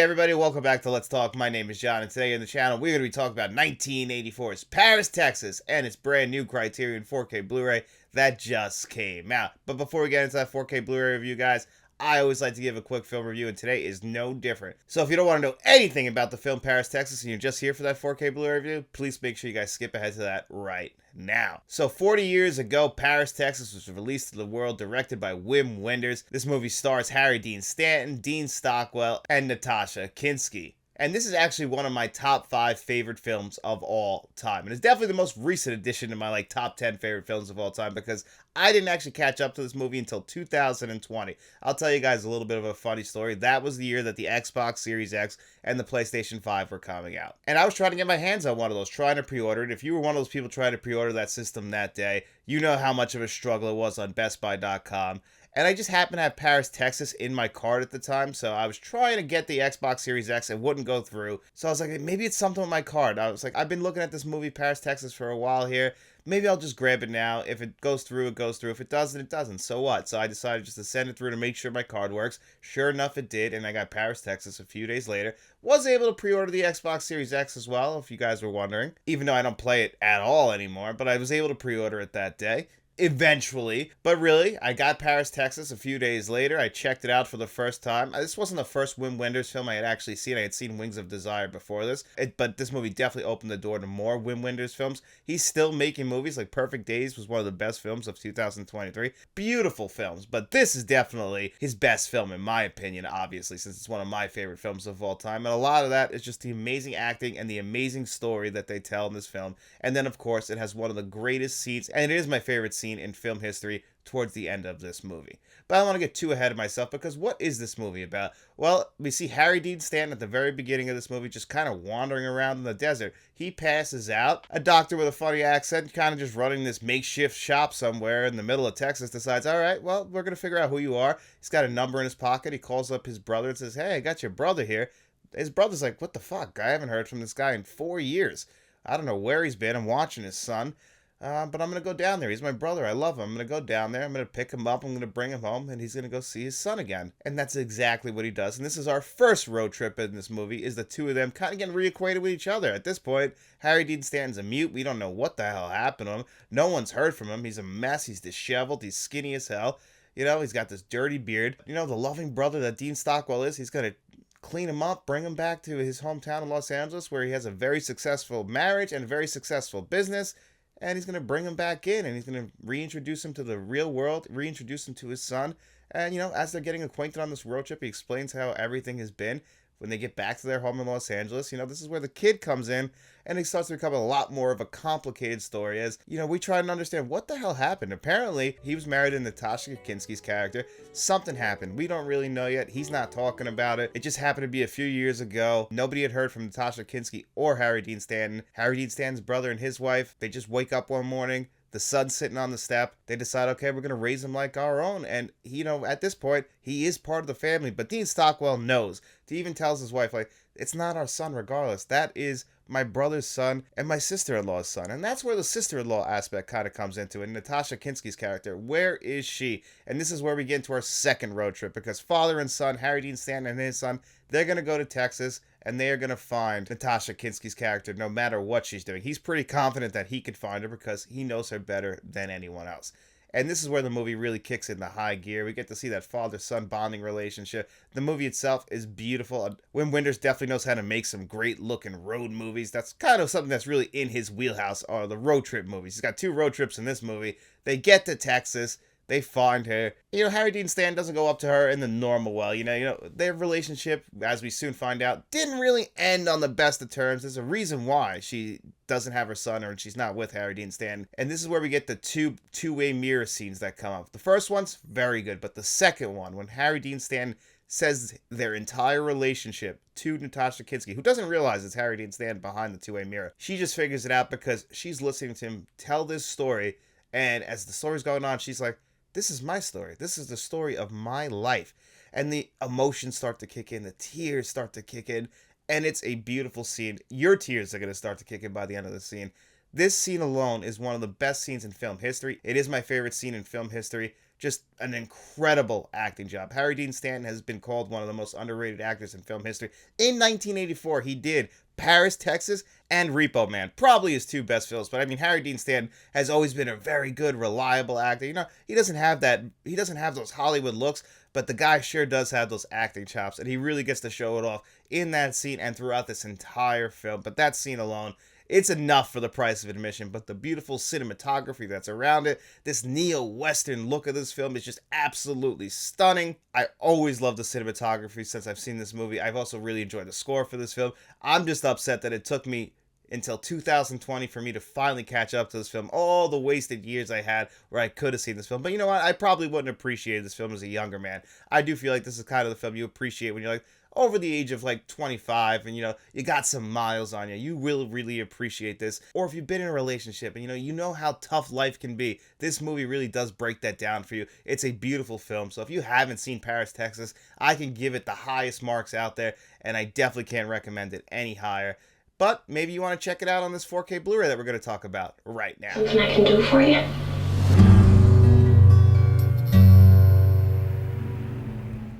everybody, welcome back to Let's Talk. My name is John, and today on the channel we're going to be talking about 1984's Paris, Texas, and its brand new Criterion 4K Blu-ray that just came out. But before we get into that 4K Blu-ray review, guys, I always like to give a quick film review, and today is no different. So if you don't want to know anything about the film Paris, Texas, and you're just here for that 4K Blu-ray review, please make sure you guys skip ahead to that right now. So 40 years ago, Paris, Texas was released to the world, directed by Wim Wenders. This movie stars Harry Dean Stanton, Dean Stockwell, and Natasha Kinski. And this is actually one of my top 5 favorite films of all time. And it's definitely the most recent addition to my top 10 favorite films of all time, because I didn't actually catch up to this movie until 2020. I'll tell you guys a little bit of a funny story. That was the year that the Xbox Series X and the PlayStation 5 were coming out. And I was trying to get my hands on one of those, trying to pre-order it. If you were one of those people trying to pre-order that system that day, you know how much of a struggle it was on bestbuy.com. And I just happened to have Paris, Texas in my cart at the time, so I was trying to get the Xbox Series X. It wouldn't go through. So I was like, maybe it's something with my card. I was like, I've been looking at this movie, Paris, Texas, for a while here. Maybe I'll just grab it now. If it goes through, it goes through. If it doesn't, it doesn't. So what? So I decided just to send it through to make sure my card works. Sure enough, it did, and I got Paris, Texas a few days later. Was able to pre-order the Xbox Series X as well, if you guys were wondering. Even though I don't play it at all anymore, but I was able to pre-order it that day. Eventually, but really, I got Paris, Texas a few days later. I checked it out for the first time. This wasn't the first Wim Wenders film I had actually seen. I had seen Wings of Desire before this, but this movie definitely opened the door to more Wim Wenders films. He's still making movies, like Perfect Days was one of the best films of 2023. Beautiful films, but this is definitely his best film in my opinion, obviously, since it's one of my favorite films of all time. And a lot of that is just the amazing acting and the amazing story that they tell in this film. And then, of course, it has one of the greatest scenes, and it is my favorite scene in film history towards the end of this movie. But I don't want to get too ahead of myself, because what is this movie about? Well, we see Harry Dean Stanton at the very beginning of this movie just kind of wandering around in the desert. He passes out. A doctor with a funny accent, kind of just running this makeshift shop somewhere in the middle of Texas, decides, all right, well, we're going to figure out who you are. He's got a number in his pocket. He calls up his brother and says, hey, I got your brother here. His brother's like, what the fuck? I haven't heard from this guy in 4 years. I don't know where he's been. I'm watching his son. But I'm going to go down there. He's my brother. I love him. I'm going to go down there. I'm going to pick him up. I'm going to bring him home, and he's going to go see his son again. And that's exactly what he does. And this is our first road trip in this movie, is the two of them kind of getting reacquainted with each other. At this point, Harry Dean Stanton's a mute. We don't know what the hell happened to him. No one's heard from him. He's a mess. He's disheveled. He's skinny as hell. You know, he's got this dirty beard. You know, the loving brother that Dean Stockwell is, he's going to clean him up, bring him back to his hometown in Los Angeles, where he has a very successful marriage and a very successful business. And he's going to bring him back in, and he's going to reintroduce him to the real world, reintroduce him to his son. And, you know, as they're getting acquainted on this road trip, he explains how everything has been. When they get back to their home in Los Angeles, you know, this is where the kid comes in, and it starts to become a lot more of a complicated story as, you know, we try to understand what the hell happened. Apparently, he was married to Natasha Kinski's character. Something happened. We don't really know yet. He's not talking about it. It just happened to be a few years ago. Nobody had heard from Natasha Kinski or Harry Dean Stanton. Harry Dean Stanton's brother and his wife, they just wake up one morning. The son's sitting on the step. They decide, okay, we're going to raise him like our own. And, you know, at this point, he is part of the family. But Dean Stockwell knows. He even tells his wife, like, it's not our son regardless. That is my brother's son and my sister-in-law's son. And that's where the sister-in-law aspect kind of comes into it. Natasha Kinski's character, where is she? And this is where we get into our second road trip, because father and son, Harry Dean Stanton and his son, they're going to go to Texas, and they are going to find Natasha Kinski's character no matter what she's doing. He's pretty confident that he could find her because he knows her better than anyone else. And this is where the movie really kicks into high gear. We get to see that father-son bonding relationship. The movie itself is beautiful. Wim Wenders definitely knows how to make some great-looking road movies. That's kind of something that's really in his wheelhouse, are the road trip movies. He's got 2 road trips in this movie. They get to Texas. They find her. You know, Harry Dean Stanton doesn't go up to her in the normal way. You know, their relationship, as we soon find out, didn't really end on the best of terms. There's a reason why she doesn't have her son, or she's not with Harry Dean Stanton. And this is where we get the two-way mirror scenes that come up. The first one's very good, but the second one, when Harry Dean Stanton says their entire relationship to Natasha Kinski, who doesn't realize it's Harry Dean Stanton behind the two-way mirror. She just figures it out because she's listening to him tell this story, and as the story's going on, she's like, this is my story. This is the story of my life. And the emotions start to kick in. The tears start to kick in. And it's a beautiful scene. Your tears are going to start to kick in by the end of the scene. This scene alone is one of the best scenes in film history. It is my favorite scene in film history. Just an incredible acting job. Harry Dean Stanton has been called one of the most underrated actors in film history. In 1984, he did Paris, Texas, and Repo Man. Probably his two best films, but I mean, Harry Dean Stanton has always been a very good, reliable actor. You know, he doesn't have those Hollywood looks, but the guy sure does have those acting chops, and he really gets to show it off in that scene and throughout this entire film. But that scene alone, it's enough for the price of admission. But the beautiful cinematography that's around it, this neo-western look of this film is just absolutely stunning. I always love the cinematography since I've seen this movie. I've also really enjoyed the score for this film. I'm just upset that it took me until 2020 for me to finally catch up to this film. All the wasted years I had where I could have seen this film. But you know what? I probably wouldn't appreciate this film as a younger man. I do feel like this is kind of the film you appreciate when you're like over the age of like 25 and you know you got some miles on you. You will really appreciate this. Or if you've been in a relationship and you know how tough life can be, this movie really does break that down for you. It's a beautiful film. So if you haven't seen Paris, Texas, I can give it the highest marks out there, and I definitely can't recommend it any higher. But maybe you want to check it out on this 4K Blu-ray that we're going to talk about right now. Something I can do for you?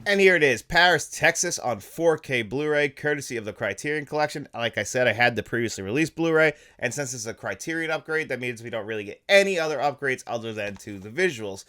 And here it is, Paris, Texas on 4K Blu-ray, courtesy of the Criterion Collection. Like I said, I had the previously released Blu-ray, and since it's a Criterion upgrade, that means we don't really get any other upgrades other than to the visuals.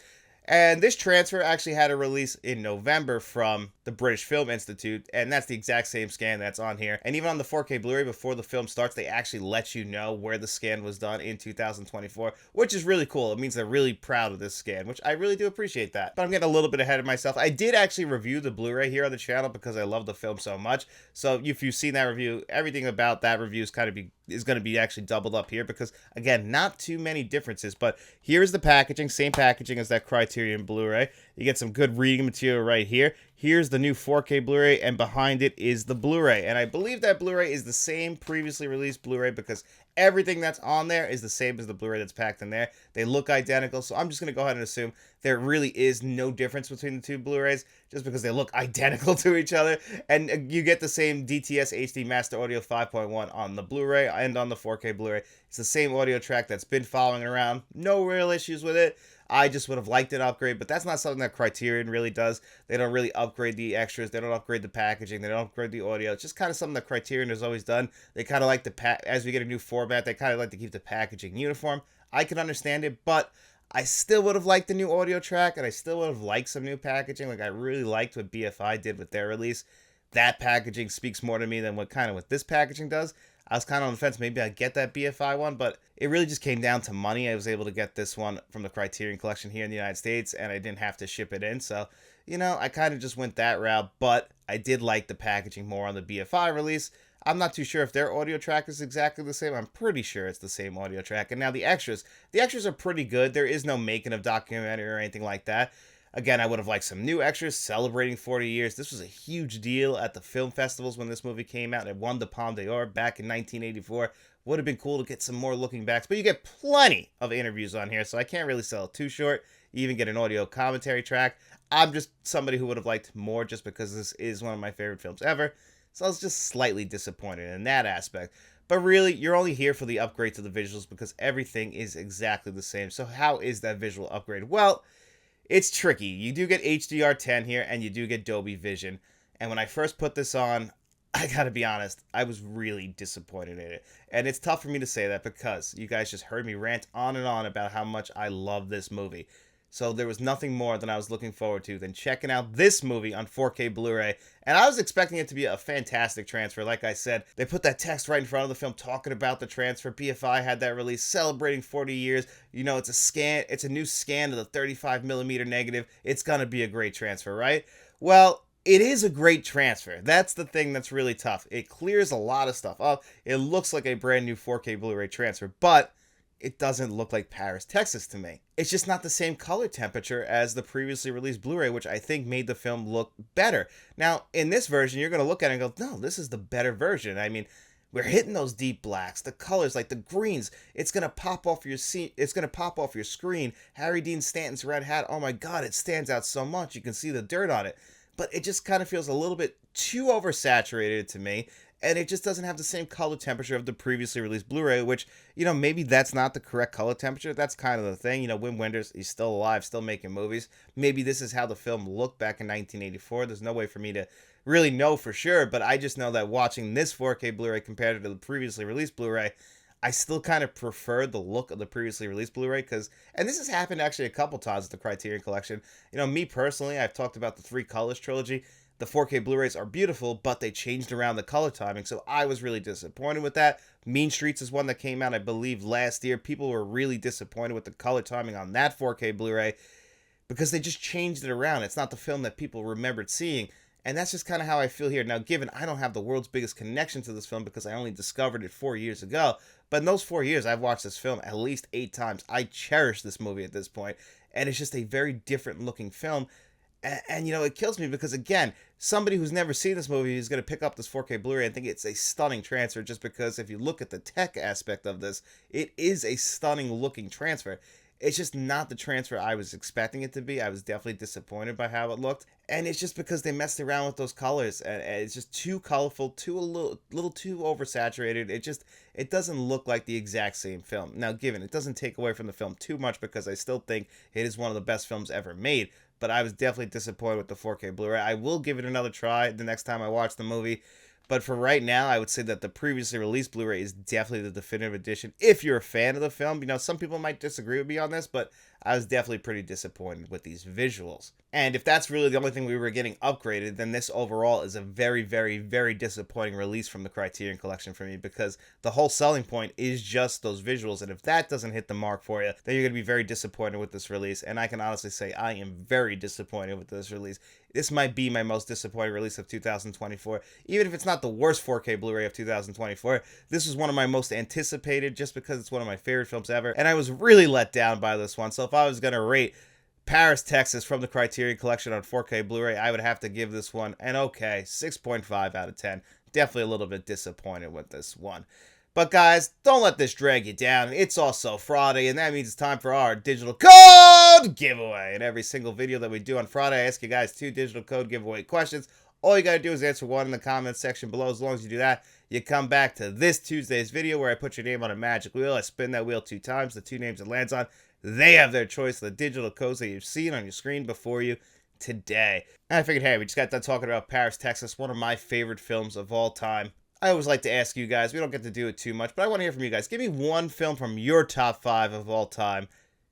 And this transfer actually had a release in November from the British Film Institute, and that's the exact same scan that's on here. And even on the 4K Blu-ray, before the film starts, they actually let you know where the scan was done in 2024, which is really cool. It means they're really proud of this scan, which I really do appreciate that. But I'm getting a little bit ahead of myself. I did actually review the Blu-ray here on the channel because I love the film so much. So if you've seen that review, everything about that review is going to be actually doubled up here because, again, not too many differences. But here's the packaging, same packaging as that Criterion Blu-ray. You get some good reading material right here. Here's the new 4K Blu-ray, and behind it is the Blu-ray. And I believe that Blu-ray is the same previously released Blu-ray because everything that's on there is the same as the Blu-ray that's packed in there. They look identical, so I'm just going to go ahead and assume there really is no difference between the two Blu-rays just because they look identical to each other. And you get the same DTS HD Master Audio 5.1 on the Blu-ray and on the 4K Blu-ray. It's the same audio track that's been following around. No real issues with it. I just would have liked an upgrade, but that's not something that Criterion really does. They don't really upgrade the extras. They don't upgrade the packaging. They don't upgrade the audio. It's just kind of something that Criterion has always done. They kind of like as we get a new format, they kind of like to keep the packaging uniform. I can understand it, but I still would have liked the new audio track, and I still would have liked some new packaging. Like I really liked what BFI did with their release. That packaging speaks more to me than what this packaging does. I was kind of on the fence. Maybe I'd get that BFI one, but it really just came down to money. I was able to get this one from the Criterion Collection here in the United States, and I didn't have to ship it in. So, you know, I kind of just went that route, but I did like the packaging more on the BFI release. I'm not too sure if their audio track is exactly the same. I'm pretty sure it's the same audio track. And now the extras are pretty good. There is no making of documentary or anything like that. Again, I would have liked some new extras celebrating 40 years. This was a huge deal at the film festivals when this movie came out. It won the Palme d'Or back in 1984. Would have been cool to get some more looking backs, but you get plenty of interviews on here, so I can't really sell it too short. You even get an audio commentary track. I'm just somebody who would have liked more just because this is one of my favorite films ever. So I was just slightly disappointed in that aspect. But really, you're only here for the upgrade to the visuals because everything is exactly the same. So how is that visual upgrade? Well, it's tricky. You do get HDR10 here, and you do get Dolby Vision. And when I first put this on, I gotta be honest, I was really disappointed in it. And it's tough for me to say that because you guys just heard me rant on and on about how much I love this movie. So there was nothing more than I was looking forward to than checking out this movie on 4K Blu-ray. And I was expecting it to be a fantastic transfer. Like I said, they put that text right in front of the film talking about the transfer. BFI had that release celebrating 40 years. You know, it's a new scan of the 35mm negative. It's gonna be a great transfer, right? Well, it is a great transfer. That's the thing that's really tough. It clears a lot of stuff up. It looks like a brand new 4K Blu-ray transfer, but it doesn't look like Paris, Texas to me. It's just not the same color temperature as the previously released Blu-ray, which I think made the film look better. Now, in this version, you're going to look at it and go, no, this is the better version. I mean, we're hitting those deep blacks, the colors, like the greens. It's going to pop off your screen. Harry Dean Stanton's red hat, oh my God, it stands out so much. You can see the dirt on it. But it just kind of feels a little bit too oversaturated to me. and it just doesn't have the same color temperature of the previously released Blu-ray, which, maybe that's not the correct color temperature. That's kind of the thing. Wim Wenders, he's still alive, still making movies. Maybe this is how the film looked back in 1984. There's no way for me to really know for sure, but I just know that watching this 4K Blu-ray compared to the previously released Blu-ray, I still kind of prefer the look of the previously released Blu-ray and this has happened actually a couple times with the Criterion Collection. Me personally, I've talked about the Three Colors trilogy. The 4K Blu-rays are beautiful, but they changed around the color timing, so I was really disappointed with that. Mean Streets is one that came out, I believe, last year. People were really disappointed with the color timing on that 4K Blu-ray because they just changed it around. It's not the film that people remembered seeing. And that's just kind of how I feel here. Now, given I don't have the world's biggest connection to this film because I only discovered it 4 years ago, but in those 4 years, I've watched this film at least 8 times. I cherish this movie at this point, and it's just a very different looking film. And it kills me because, again, somebody who's never seen this movie is going to pick up this 4K Blu-ray and think it's a stunning transfer just because if you look at the tech aspect of this, it is a stunning looking transfer. It's just not the transfer I was expecting it to be. I was definitely disappointed by how it looked. And it's just because they messed around with those colors. And it's just too colorful, a little too oversaturated. It doesn't look like the exact same film. Now, given it doesn't take away from the film too much because I still think it is one of the best films ever made. But I was definitely disappointed with the 4K Blu-ray. I will give it another try the next time I watch the movie. But for right now, I would say that the previously released Blu-ray is definitely the definitive edition. If you're a fan of the film, some people might disagree with me on this, but I was definitely pretty disappointed with these visuals. And if that's really the only thing we were getting upgraded, then this overall is a very, very, very disappointing release from the Criterion Collection for me because the whole selling point is just those visuals. And if that doesn't hit the mark for you, then you're going to be very disappointed with this release. And I can honestly say I am very disappointed with this release. This might be my most disappointing release of 2024. Even if it's not the worst 4K Blu-ray of 2024, this was one of my most anticipated just because it's one of my favorite films ever. And I was really let down by this one. So if I was going to rate Paris, Texas from the Criterion Collection on 4K Blu-ray, I would have to give this one an okay 6.5 out of 10. Definitely a little bit disappointed with this one. But guys, don't let this drag you down. It's also Friday, and that means it's time for our digital code giveaway. In every single video that we do on Friday, I ask you guys 2 digital code giveaway questions. All you gotta do is answer one in the comments section below. As long as you do that, you come back to this Tuesday's video where I put your name on a magic wheel. I spin that wheel 2 times. The 2 names it lands on, they have their choice of the digital codes that you've seen on your screen before you today. And I figured, hey, we just got done talking about Paris, Texas, one of my favorite films of all time. I always like to ask you guys, we don't get to do it too much, but I want to hear from you guys. Give me one film from your top 5 of all time.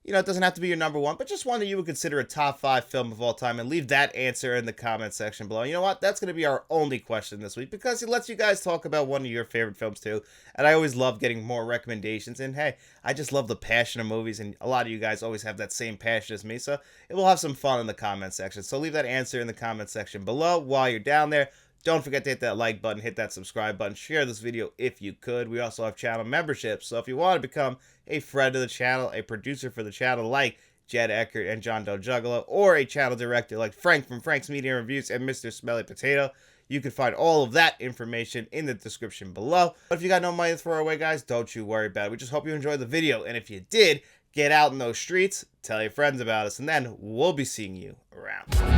It doesn't have to be your number 1, but just one that you would consider a top 5 film of all time, and leave that answer in the comment section below. You know what? That's going to be our only question this week because it lets you guys talk about one of your favorite films too. And I always love getting more recommendations. And hey, I just love the passion of movies, and a lot of you guys always have that same passion as me. So we'll have some fun in the comment section. So leave that answer in the comment section below. While you're down there, don't forget to hit that like button, hit that subscribe button, share this video if you could. We also have channel memberships, so if you want to become a friend of the channel, a producer for the channel like Jed Eckert and John Doe Juggalo, or a channel director like Frank from Frank's Media Reviews and Mr. Smelly Potato, you can find all of that information in the description below. But if you got no money to throw away, guys, don't you worry about it. We just hope you enjoyed the video, and if you did, get out in those streets, tell your friends about us, and then we'll be seeing you around.